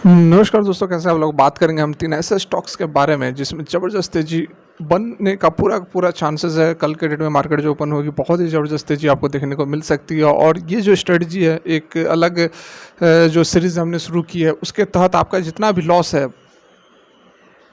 नमस्कार दोस्तों, कैसे आप लोग। बात करेंगे हम 3 ऐसे स्टॉक्स के बारे में जिसमें ज़बरदस्त तेज़ी बनने का पूरा चांसेस है। कल के डेट में मार्केट जो ओपन होगी बहुत ही ज़बरदस्त तेज़ी आपको देखने को मिल सकती है। और ये जो स्ट्रेटजी है एक अलग जो सीरीज़ हमने शुरू की है उसके तहत आपका जितना भी लॉस है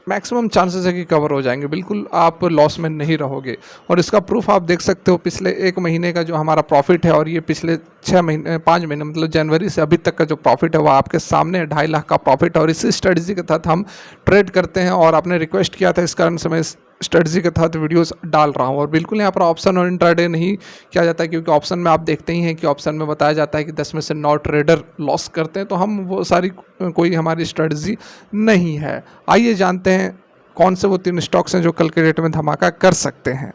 मैक्सिमम चांसेस है कि कवर हो जाएंगे। बिल्कुल आप लॉस में नहीं रहोगे। और इसका प्रूफ आप देख सकते हो, पिछले 1 महीने का जो हमारा प्रॉफिट है और ये पिछले 6 महीने 5 महीने मतलब जनवरी से अभी तक का जो प्रॉफिट है वो आपके सामने है। 2.5 लाख का प्रॉफिट है और इसी स्ट्रेटजी के तहत हम ट्रेड करते हैं। और आपने रिक्वेस्ट किया था, इस कारण से मैं इस स्ट्रेटजी के तहत वीडियोस डाल रहा हूँ। और बिल्कुल यहाँ पर ऑप्शन और इंट्राडे नहीं किया जाता है, क्योंकि ऑप्शन में आप देखते ही हैं कि ऑप्शन में बताया जाता है कि 10 में से 9 ट्रेडर लॉस करते हैं। तो हम वो सारी कोई हमारी स्ट्रेटजी नहीं है। आइए जानते हैं कौन से वो 3 स्टॉक्स हैं जो कल के डेट में धमाका कर सकते हैं।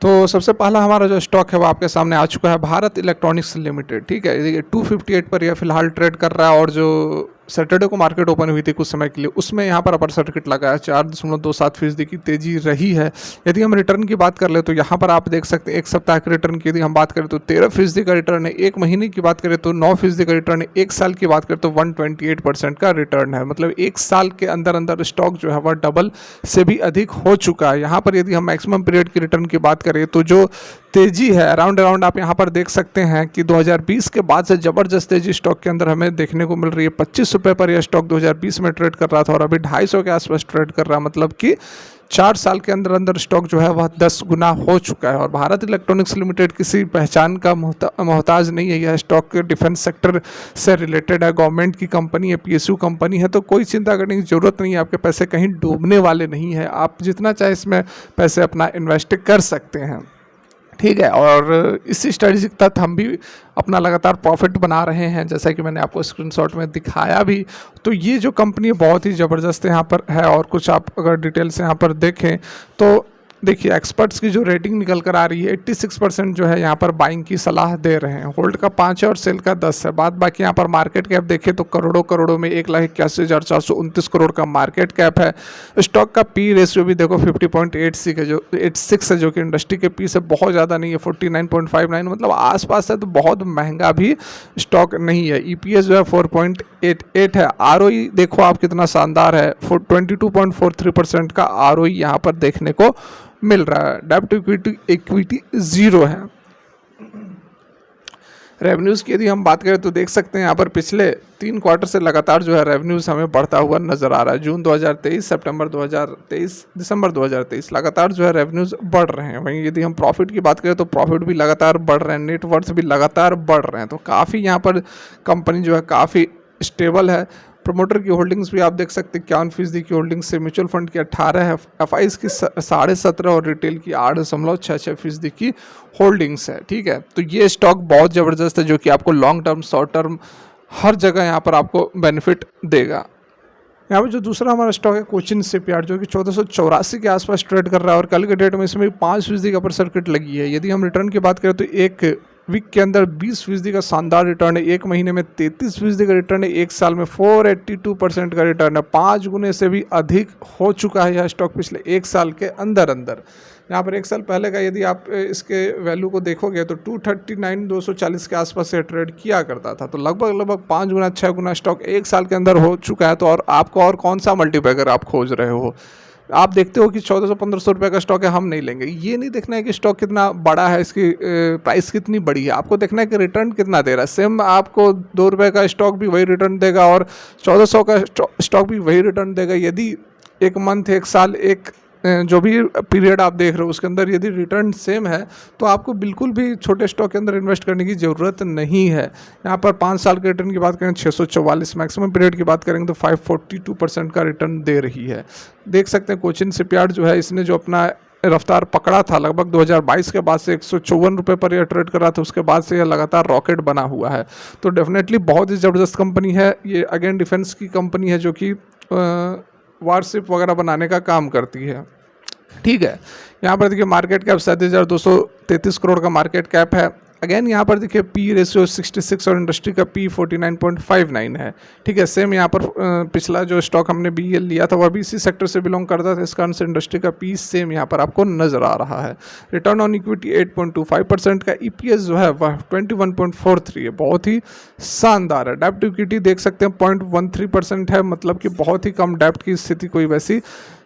तो सबसे पहला हमारा जो स्टॉक है वो आपके सामने आ चुका है, भारत इलेक्ट्रॉनिक्स लिमिटेड। ठीक है, ये 258 पर यह फिलहाल ट्रेड कर रहा है। और जो सैटरडे को मार्केट ओपन हुई थी कुछ समय के लिए, उसमें यहाँ पर अपर सर्किट लगा है। 4.27% की तेजी रही है। यदि हम रिटर्न की बात कर ले तो यहाँ पर आप देख सकते हैं 1 सप्ताह के रिटर्न की यदि हम बात करें तो 13% का रिटर्न है। 1 महीने की बात करें तो 9% का रिटर्न है। 1 साल की बात करें तो 128% का रिटर्न है। मतलब 1 साल के अंदर अंदर स्टॉक जो है वह डबल से भी अधिक हो चुका है। यहाँ पर यदि हम मैक्सिमम पीरियड की रिटर्न की बात करें तो जो तेजी है अराउंड आप यहाँ पर देख सकते हैं कि 2020 के बाद से ज़बरदस्त तेजी स्टॉक के अंदर हमें देखने को मिल रही है। 25 रुपये पर यह स्टॉक 2020 में ट्रेड कर रहा था और अभी 250 के आसपास ट्रेड कर रहा है। मतलब कि 4 साल के अंदर अंदर स्टॉक जो है वह 10 गुना हो चुका है। और भारत इलेक्ट्रॉनिक्स लिमिटेड किसी पहचान का मोहताज नहीं है। यह स्टॉक डिफेंस सेक्टर से रिलेटेड है, गवर्नमेंट की कंपनी है, पीएसयू कंपनी है। तो कोई चिंता करने की ज़रूरत नहीं है, आपके पैसे कहीं डूबने वाले नहीं है। आप जितना चाहे इसमें पैसे अपना इन्वेस्ट कर सकते हैं। ठीक है, और इसी स्ट्रेटजी के तहत हम भी अपना लगातार प्रॉफिट बना रहे हैं, जैसा कि मैंने आपको स्क्रीनशॉट में दिखाया भी। तो ये जो कंपनी बहुत ही ज़बरदस्त यहाँ पर है। और कुछ आप अगर डिटेल से यहाँ पर देखें तो देखिए, एक्सपर्ट्स की जो रेटिंग निकल कर आ रही है 86% जो है यहाँ पर बाइंग की सलाह दे रहे हैं। होल्ड का 5 है और सेल का 10 है। बात बाकी यहाँ पर मार्केट कैप देखें तो करोड़ों में 1,81,429 करोड़ का मार्केट कैप है। स्टॉक का पी रेशियो भी देखो 50.86 है, जो 86 है, जो कि इंडस्ट्री के पी से बहुत ज़्यादा नहीं है। 49.59 मतलब आसपास है, तो बहुत महंगा भी स्टॉक नहीं है। ईपीएस जो है 4.88 है। आरओई देखो आप कितना शानदार है, 22.43% का आरओई यहाँ पर देखने को मिल रहा है। डेब्ट टू इक्विटी 0 है। रेवेन्यूज़ की यदि हम बात करें तो देख सकते हैं यहाँ पर पिछले 3 क्वार्टर से लगातार जो है रेवेन्यूज़ हमें बढ़ता हुआ नजर आ रहा है। जून 2023, सितंबर 2023, दिसंबर 2023 लगातार जो है रेवेन्यूज़ बढ़ रहे हैं। वहीं यदि हम प्रॉफिट की बात करें तो प्रॉफिट भी लगातार बढ़ रहे हैं, नेटवर्थ भी लगातार बढ़ रहे हैं। तो काफ़ी यहाँ पर कंपनी जो है काफ़ी स्टेबल है। प्रमोटर की होल्डिंग्स भी आप देख सकते हैं, 51% की होल्डिंग्स से म्यूचुअल फंड की 18 है, एफआईज की 17.5 और रिटेल की 8.66% की होल्डिंग्स है। ठीक है, तो ये स्टॉक बहुत ज़बरदस्त है, जो कि आपको लॉन्ग टर्म शॉर्ट टर्म हर जगह यहाँ पर आपको बेनिफिट देगा। यहाँ पर जो दूसरा हमारा स्टॉक है कोचिन शिपयार्ड, जो कि 1484 के आसपास ट्रेड कर रहा है। और कल के डेट में इसमें 5% का अपर सर्किट लगी है। यदि हम रिटर्न की बात करें तो एक वीक के अंदर 20% का शानदार रिटर्न है। 1 महीने में 33% का रिटर्न है। 1 साल में 482% का रिटर्न है। 5 गुने से भी अधिक हो चुका है यह स्टॉक पिछले 1 साल के अंदर अंदर। यहाँ पर 1 साल पहले का यदि आप इसके वैल्यू को देखोगे तो 239 के आसपास से ट्रेड किया करता था। तो लगभग 5 गुना 6 गुना स्टॉक 1 साल के अंदर हो चुका है। तो और आपको और कौन सा मल्टीपैकर आप खोज रहे हो। आप देखते हो कि 1400-1500 रुपये का स्टॉक है, हम नहीं लेंगे। ये नहीं देखना है कि स्टॉक कितना बड़ा है, इसकी प्राइस कितनी बड़ी है। आपको देखना है कि रिटर्न कितना दे रहा है। सेम आपको 2 रुपये का स्टॉक भी वही रिटर्न देगा और 1400 का स्टॉक भी वही रिटर्न देगा। यदि 1 मंथ, 1 साल, एक जो भी पीरियड आप देख रहे हो उसके अंदर यदि रिटर्न सेम है तो आपको बिल्कुल भी छोटे स्टॉक के अंदर इन्वेस्ट करने की ज़रूरत नहीं है। यहाँ पर 5 साल के रिटर्न की बात करें 644, मैक्सिमम पीरियड की बात करेंगे तो 542% का रिटर्न दे रही है। देख सकते हैं कोचिन शिपयार्ड जो है, इसने जो अपना रफ्तार पकड़ा था लगभग 2022 के बाद से 154 रुपये पर यह ट्रेड कर रहा था, उसके बाद से यह लगातार रॉकेट बना हुआ है। तो डेफिनेटली बहुत ही ज़बरदस्त कंपनी है ये। अगेन डिफेंस की कंपनी है जो कि वारशिप वगैरह बनाने का काम करती है। ठीक है, यहाँ पर देखिए मार्केट कैप 37,233 करोड़ का मार्केट कैप है। अगेन यहाँ पर देखिए पी रेशियो 66 और इंडस्ट्री का पी 49.59 है। ठीक है, सेम यहाँ पर पिछला जो स्टॉक हमने BEL लिया था वह भी इसी सेक्टर से बिलोंग करता था, इस कारण से इंडस्ट्री का पी सेम यहाँ पर आपको नजर आ रहा है। रिटर्न ऑन इक्विटी 8.25% का, EPS जो है वह 21.43 है, बहुत ही शानदार है। डेप्ट इक्विटी देख सकते हैं 0.13% है, मतलब कि बहुत ही कम डेप्ट की स्थिति कोई वैसी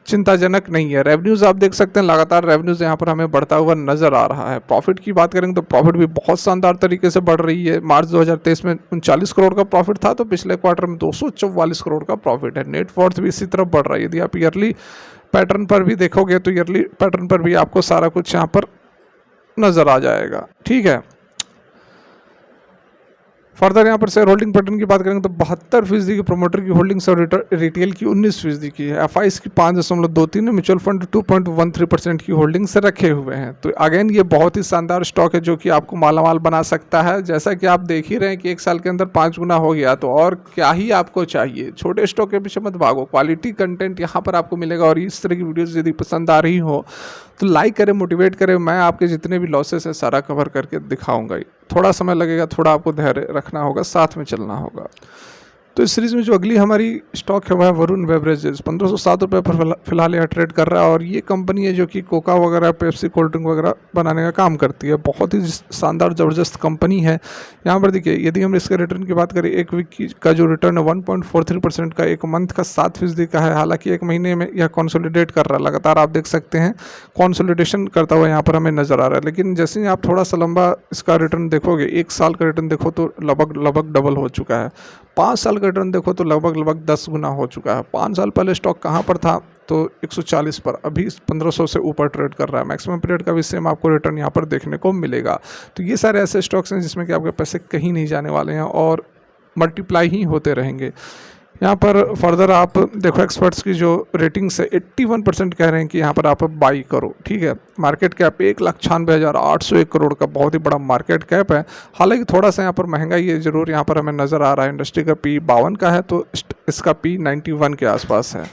चिंताजनक नहीं है। रेवेन्यूज आप देख सकते हैं लगातार रेवेन्यूज यहाँ पर हमें बढ़ता हुआ नजर आ रहा है। प्रॉफिट की बात करेंगे तो प्रॉफिट भी बहुत शानदार तरीके से बढ़ रही है। मार्च 2023 में 39 करोड़ का प्रॉफिट था, तो पिछले क्वार्टर में 244 करोड़ का प्रॉफिट है। नेट वर्थ भी इसी तरह बढ़ रहा है। यदि आप ईयरली पैटर्न पर भी देखोगे तो ईयरली पैटर्न पर भी आपको सारा कुछ यहाँ पर नजर आ जाएगा। ठीक है, फर्दर यहाँ पर शेयर होल्डिंग पैटर्न की बात करेंगे तो 72% की प्रोमोटर की होल्डिंग्स और रिटेल की 19% की है। FIs की 5.23 है, म्यूचुअल फंड 2.13% की होल्डिंग्स रखे हुए हैं। तो अगेन ये बहुत ही शानदार स्टॉक है जो कि आपको मालामाल बना सकता है। जैसा कि आप देख ही रहे हैं कि 1 साल के अंदर 5 गुना हो गया, तो और क्या ही आपको चाहिए। छोटे स्टॉक के पीछे मत भागो, क्वालिटी कंटेंट यहाँ पर आपको मिलेगा। और इस तरह की वीडियोज़ यदि पसंद आ रही हो तो लाइक करें, मोटिवेट करें। मैं आपके जितने भी लॉसेस हैं सारा कवर करके दिखाऊंगा ही। थोड़ा समय लगेगा, थोड़ा आपको धैर्य रखना होगा, साथ में चलना होगा। तो इस सीरीज़ में जो अगली हमारी स्टॉक है वह है वरुण बेवरेजेस। 1507 रुपये पर फिलहाल यह ट्रेड कर रहा है। और ये कंपनी है जो कि कोका वगैरह, पेप्सी, कोल्ड ड्रिंक वगैरह बनाने का काम करती है। बहुत ही शानदार ज़बरदस्त कंपनी है। यहाँ पर देखिए, यदि हम इसके रिटर्न की बात करें, एक वीक का जो रिटर्न है 1.43% का, एक मंथ का 7% का है। हालांकि एक महीने में यह कंसोलिडेट कर रहा है, लगातार आप देख सकते हैं कंसोलिडेशन करता हुआ यहाँ पर हमें नज़र आ रहा है। लेकिन जैसे ही आप थोड़ा सा लंबा इसका रिटर्न देखोगे, 1 साल का रिटर्न देखो तो लगभग डबल हो चुका है। 5 साल का रिटर्न देखो तो लगभग 10 गुना हो चुका है। 5 साल पहले स्टॉक कहाँ पर था, तो 140 पर, अभी 1500 से ऊपर ट्रेड कर रहा है। मैक्सिमम पीरियड का भी सेम आपको रिटर्न यहाँ पर देखने को मिलेगा। तो ये सारे ऐसे स्टॉक्स हैं जिसमें कि आपके पैसे कहीं नहीं जाने वाले हैं और मल्टीप्लाई ही होते रहेंगे। यहाँ पर फर्दर आप देखो, एक्सपर्ट्स की जो रेटिंग्स है 81% कह रहे हैं कि यहाँ पर आप बाई करो। ठीक है, मार्केट कैप 1,96,801 करोड़ का बहुत ही बड़ा मार्केट कैप है। हालांकि थोड़ा सा यहाँ पर महंगाई है जरूर यहाँ पर हमें नज़र आ रहा है। इंडस्ट्री का P 52 का है, तो इसका P 91 के आसपास है।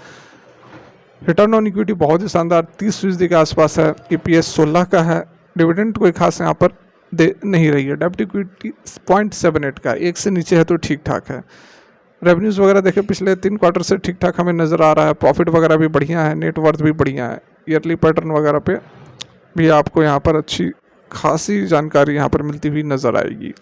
रिटर्न ऑन इक्विटी बहुत ही शानदार 30% के आसपास है। EPS 16 का है। डिविडेंड कोई खास यहाँ पर दे नहीं रही है। डेब्ट इक्विटी 0.78 का, 1 से नीचे है तो ठीक ठाक है। रेवेन्यूज़ वगैरह देखें पिछले 3 क्वार्टर से ठीक ठाक हमें नज़र आ रहा है। प्रॉफिट वगैरह भी बढ़िया है, नेट वर्थ भी बढ़िया है। ईयरली पैटर्न वगैरह पे भी आपको यहाँ पर अच्छी खासी जानकारी यहाँ पर मिलती हुई नज़र आएगी।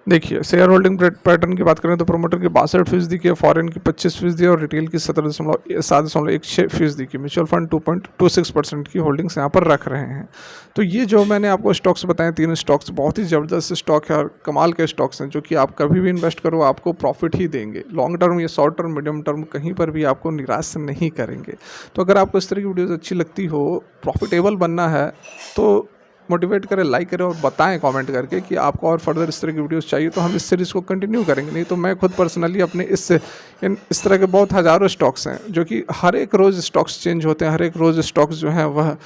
देखिए, शेयर होल्डिंग पैटर्न की बात करें तो प्रोमोटर की 62% की है, फॉरेन की 25% और रिटेल की 17.7% की। म्यूचुअल फंड 2.26% की होल्डिंग्स यहाँ पर रख रहे हैं। तो ये जो मैंने आपको स्टॉक्स बताए, 3 स्टॉक्स बहुत ही ज़बरदस्त स्टॉक है और कमाल के स्टॉक्स हैं जो कि आप कभी भी इन्वेस्ट करो आपको प्रॉफिट ही देंगे। लॉन्ग टर्म या शॉर्ट टर्म, मीडियम टर्म, कहीं पर भी आपको निराश नहीं करेंगे। तो अगर आपको इस तरह की वीडियोज़ अच्छी लगती हो, प्रॉफिटेबल बनना है, तो मोटिवेट करें, लाइक करें और बताएं कमेंट करके कि आपको और फर्दर इस तरह की वीडियोस चाहिए, तो हम इस सीरीज़ को कंटिन्यू करेंगे। नहीं तो मैं खुद पर्सनली अपने इस तरह के बहुत हज़ारों स्टॉक्स हैं जो कि हर एक रोज़ स्टॉक्स चेंज होते हैं। हर एक रोज़ स्टॉक्स जो हैं वह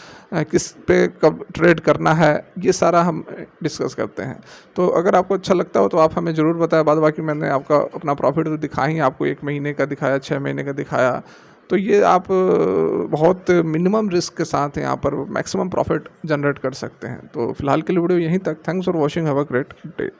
किस पे कब ट्रेड करना है, ये सारा हम डिस्कस करते हैं। तो अगर आपको अच्छा लगता हो तो आप हमें ज़रूर बताएं। बाद बाकी मैंने आपका अपना प्रॉफिट तो दिखाया ही, आपको 1 महीने का दिखाया, 6 महीने का दिखाया। तो ये आप बहुत मिनिमम रिस्क के साथ यहाँ पर मैक्सिमम प्रॉफिट जनरेट कर सकते हैं। तो फिलहाल के लिए वीडियो यहीं तक। Thanks for watching, have a great day.